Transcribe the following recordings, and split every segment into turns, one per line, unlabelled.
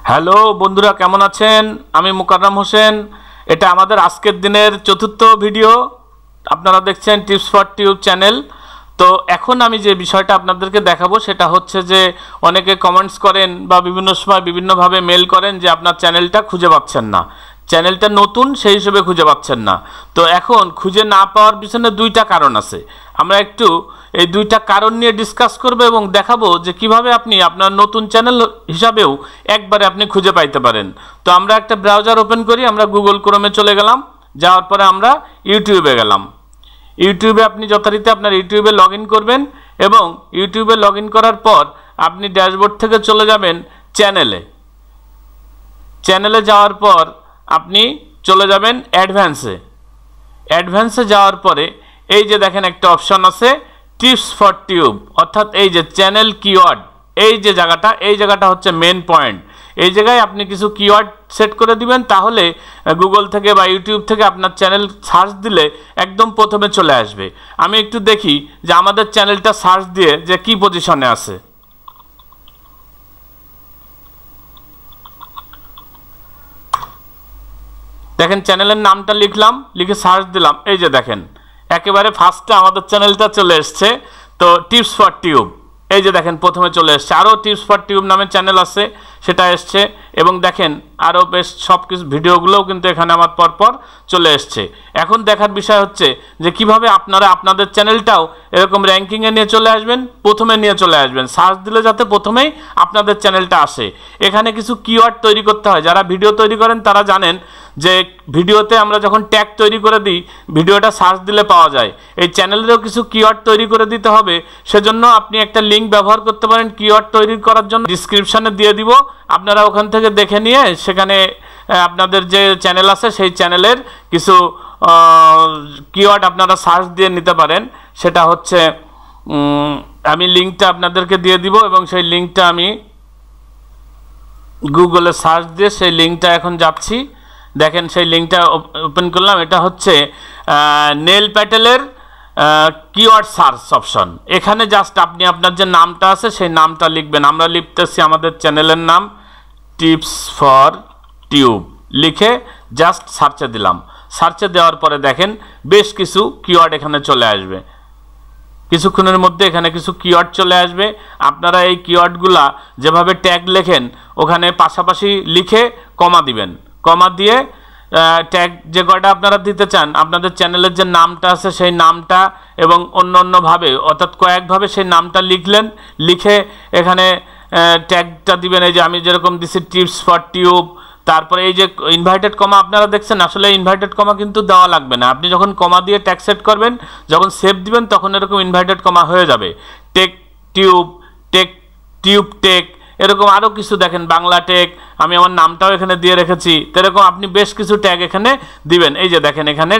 Hello বন্ধুরা, কেমন আছেন? আমি মুকাররম হোসেন। এটা আমাদের আজকের দিনের চতুর্থ ভিডিও। আপনারা দেখছেন টিপস ফর টিউব চ্যানেল। তো এখন আমি যে বিষয়টা আপনাদেরকে দেখাবো সেটা হচ্ছে যে অনেকে কমেন্টস করেন বা বিভিন্ন সময় বিভিন্নভাবে মেল করেন যে আপনার চ্যানেলটা খুঁজে পাচ্ছেন না, চ্যানেলটা নতুন সেই হিসেবে খুঁজে পাচ্ছেন না। তো এখন খুঁজে না পাওয়ার পিছনে দুইটা কারণ আছে। আমরা একটু এই দুইটা কারণ নিয়ে ডিসকাস করব এবং দেখাবো যে কিভাবে আপনি আপনার নতুন চ্যানেল হিসাবেও একবারে আপনি খুঁজে পাইতে পারেন। তো আমরা একটা ব্রাউজার ওপেন করি, আমরা গুগল ক্রোমে চলে গেলাম, যাওয়ার পরে আমরা ইউটিউবে গেলাম। ইউটিউবে আপনি যথারীতি আপনার ইউটিউবে লগ ইন করবেন এবং ইউটিউবে লগ ইন করার পর আপনি ড্যাশবোর্ড থেকে চলে যাবেন চ্যানেলে। চ্যানেলে যাওয়ার পর আপনি চলে যাবেন অ্যাডভান্সে। অ্যাডভান্সে যাওয়ার পরে এই যে দেখেন একটা অপশন আছে টিপস ফর টিউব, অর্থাৎ এই যে চ্যানেল কিওয়ার্ড, এই যে জায়গাটা, এই জায়গাটা হচ্ছে মেন পয়েন্ট। এই জায়গায় আপনি কিছু কিওয়ার্ড সেট করে দিবেন, তাহলে গুগল থেকে বা ইউটিউব থেকে আপনার চ্যানেল সার্চ দিলে একদম প্রথমে চলে আসবে। আমি একটু দেখি যে আমাদের চ্যানেলটা সার্চ দিয়ে যে কি পজিশনে আছে। দেখেন চ্যানেলের নামটা লিখলাম, লিখে সার্চ দিলাম, এই যে দেখেন একেবারে ফার্স্টে আমাদের চ্যানেলটা চলে এসছে। তো টিপস ফর টিউব, এই যে দেখেন প্রথমে চলে এসছে। আরও টিপস ফর টিউব নামে চ্যানেল আছে, সেটা এসছে এবং দেখেন আরও বেশ সব কিছু ভিডিওগুলোও কিন্তু এখানে আমার পরপর চলে এসছে। এখন দেখার বিষয় হচ্ছে যে কিভাবে আপনারা আপনাদের চ্যানেলটাও এরকম র্যাঙ্কিংয়ে নিয়ে চলে আসবেন, প্রথমে নিয়ে চলে আসবেন। সার্চ দিলে যাতে প্রথমেই আপনাদের চ্যানেলটা আসে। এখানে কিছু কিওয়ার্ড তৈরি করতে হয়। যারা ভিডিও তৈরি করেন তারা জানেন যে ভিডিওতে আমরা যখন ট্যাগ তৈরি করে দিই, ভিডিওটা সার্চ দিলে পাওয়া যায়। এই চ্যানেলেরও কিছু কিওয়ার্ড তৈরি করে দিতে হবে। সেজন্য আপনি একটা লিঙ্ক ব্যবহার করতে পারেন কিওয়ার্ড তৈরি করার জন্য, ডিসক্রিপশানে দিয়ে দিব। আপনারা ওখান থেকে দেখে নিয়ে সেখানে আপনাদের যে চ্যানেল আছে সেই চ্যানেলের কিছু কিওয়ার্ড আপনারা সার্চ দিয়ে নিতে পারেন। সেটা হচ্ছে আমি লিঙ্কটা আপনাদেরকে দিয়ে দিব এবং সেই লিঙ্কটা আমি গুগলে সার্চ দিয়ে সেই লিঙ্কটা এখন যাচ্ছি। দেখেন সেই লিঙ্কটা ওপেন করলাম। এটা হচ্ছে নেল প্যাটেলের কিওয়ার্ড সার্চ অপশন। এখানে জাস্ট আপনি আপনার যে নামটা আছে সেই নামটা লিখবেন। আমরা লিখতেছি আমাদের চ্যানেলের নাম টিপস ফর টিউব, লিখে জাস্ট সার্চে দিলাম। সার্চে দেওয়ার পরে দেখেন বেশ কিছু কিওয়ার্ড এখানে চলে আসবে। কিছুক্ষণের মধ্যে এখানে কিছু কিওয়ার্ড চলে আসবে। আপনারা এই কিওয়ার্ডগুলা যেভাবে ট্যাগ লেখেন ওখানে পাশাপাশি লিখে কমা দিবেন। কমা দিয়ে ট্যাগ যে কয়টা আপনারা দিতে চান, আপনাদের চ্যানেলের যে নামটা আছে সেই নামটা এবং অন্যভাবে অর্থাৎ কয়েকভাবে সেই নামটা লিখলেন। লিখে এখানে ট্যাগটা দিবেন। এই যে আমি যেরকম দিছি টিপস ফর টিউব। তারপরে এই যে ইনভার্টেড কমা আপনারা দেখছেন, আসলে ইনভার্টেড কমা কিন্তু দেওয়া লাগবে না। আপনি যখন কমা দিয়ে ট্যাগ সেট করবেন, যখন সেভ দিবেন তখন এরকম ইনভার্টেড কমা হয়ে যাবে। Tech tube, tech tube tech, এরকম আরও কিছু দেখেন, বাংলা টেক, আমি আমার নামটাও এখানে দিয়ে রেখেছি। তো এরকম আপনি বেশ কিছু ট্যাগ এখানে দিবেন। এই যে দেখেন এখানে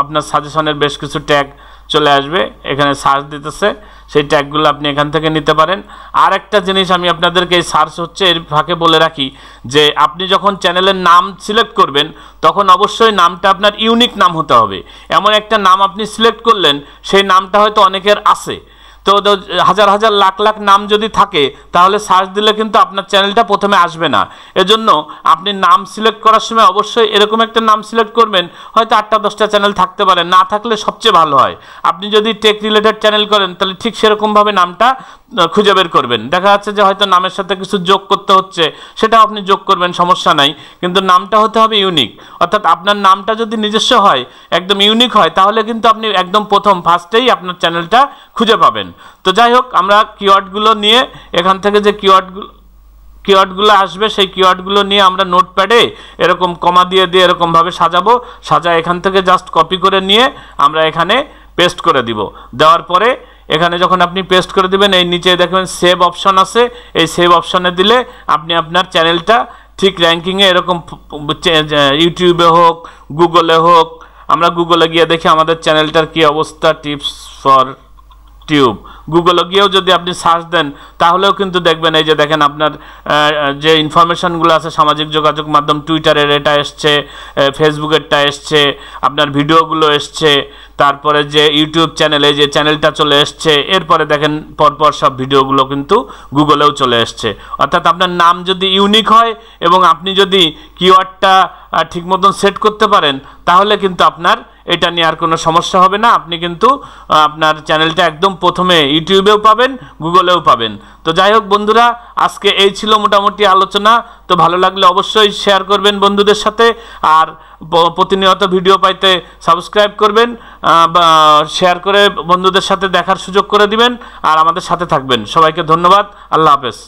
আপনার সাজেশনের বেশ কিছু ট্যাগ চলে আসবে, এখানে সার্চ দিতেছে, সেই ট্যাগগুলো আপনি এখান থেকে নিতে পারেন। আর একটা জিনিস আমি আপনাদেরকে এই সার্চ হচ্ছে এর ফাঁকে বলে রাখি যে আপনি যখন চ্যানেলের নাম সিলেক্ট করবেন তখন অবশ্যই নামটা আপনার ইউনিক নাম হতে হবে। এমন একটা নাম আপনি সিলেক্ট করলেন, সেই নামটা হয়তো অনেকের আছে, তো হাজার হাজার লাখ লাখ নাম যদি থাকে তাহলে সার্চ দিলে কিন্তু আপনার চ্যানেলটা প্রথমে আসবে না। এজন্য আপনি নাম সিলেক্ট করার সময় অবশ্যই এরকম একটা নাম সিলেক্ট করবেন। হয়তো 8টা-10টা চ্যানেল থাকতে পারে, না থাকলে সবচেয়ে ভালো হয় আপনি যদি টেক রিলেটেড চ্যানেল করেন তাহলে ঠিক সেরকমভাবে নামটা খুঁজে বের করবেন। দেখা যাচ্ছে যে হয়তো নামের সাথে কিছু যোগ করতে হচ্ছে, সেটাও আপনি যোগ করবেন, সমস্যা নাই, কিন্তু নামটা হতে হবে ইউনিক। অর্থাৎ আপনার নামটা যদি নিজস্ব হয়, একদম ইউনিক হয়, তাহলে কিন্তু আপনি একদম প্রথম ফার্স্টেই আপনার চ্যানেলটা খুঁজে পাবেন। তো যাই হোক, আমরা কিওয়ার্ডগুলো নিয়ে এখান থেকে যে কিওয়ার্ডগুলো আসবে সেই কিওয়ার্ডগুলো নিয়ে আমরা নোটপ্যাডে এরকম কমা দিয়ে এরকমভাবে সাজাবো। সাজা এখান থেকে জাস্ট কপি করে নিয়ে আমরা এখানে পেস্ট করে দিব। দেওয়ার পরে এখানে যখন আপনি পেস্ট করে দিবেন, এই নিচে দেখবেন সেভ অপশন আছে, এই সেভ অপশনে দিলে আপনি আপনার চ্যানেলটা ঠিক র্যাঙ্কিংয়ে এরকম ইউটিউবে হোক, গুগলে হোক, আমরা গুগলে গিয়ে দেখি আমাদের চ্যানেলটার কী অবস্থা, টিপস ফর টিউব। গুগলে গিয়েও যদি আপনি সার্চ দেন তাহলেও কিন্তু দেখবেন এই যে দেখেন আপনার যে ইনফরমেশনগুলো আছে সামাজিক যোগাযোগ মাধ্যম, টুইটারের এটা এসছে, ফেসবুকেরটা এসছে, আপনার ভিডিওগুলো এসছে, তারপরে যে ইউটিউব চ্যানেলে যে চ্যানেলটা চলে এসছে, এরপরে দেখেন পরপর সব ভিডিওগুলো কিন্তু গুগলেও চলে এসছে। অর্থাৎ আপনার নাম যদি ইউনিক হয় এবং আপনি যদি কিওয়ার্ডটা ঠিক মতন সেট করতে পারেন, তাহলে কিন্তু আপনার এটা নিয়ে আর কোনো সমস্যা হবে না। আপনি কিন্তু আপনার চ্যানেলটা একদম প্রথমে ইউটিউবেও পাবেন, গুগলেও পাবেন। তো যাই হোক বন্ধুরা, আজকে এই ছিল মোটামুটি আলোচনা। তো ভালো লাগলে অবশ্যই শেয়ার করবেন বন্ধুদের সাথে, আর প্রতিনিয়ত ভিডিও পাইতে সাবস্ক্রাইব করবেন, শেয়ার করে বন্ধুদের সাথে দেখার সুযোগ করে দিবেন, আর আমাদের সাথে থাকবেন। সবাইকে ধন্যবাদ। আল্লাহ হাফেজ।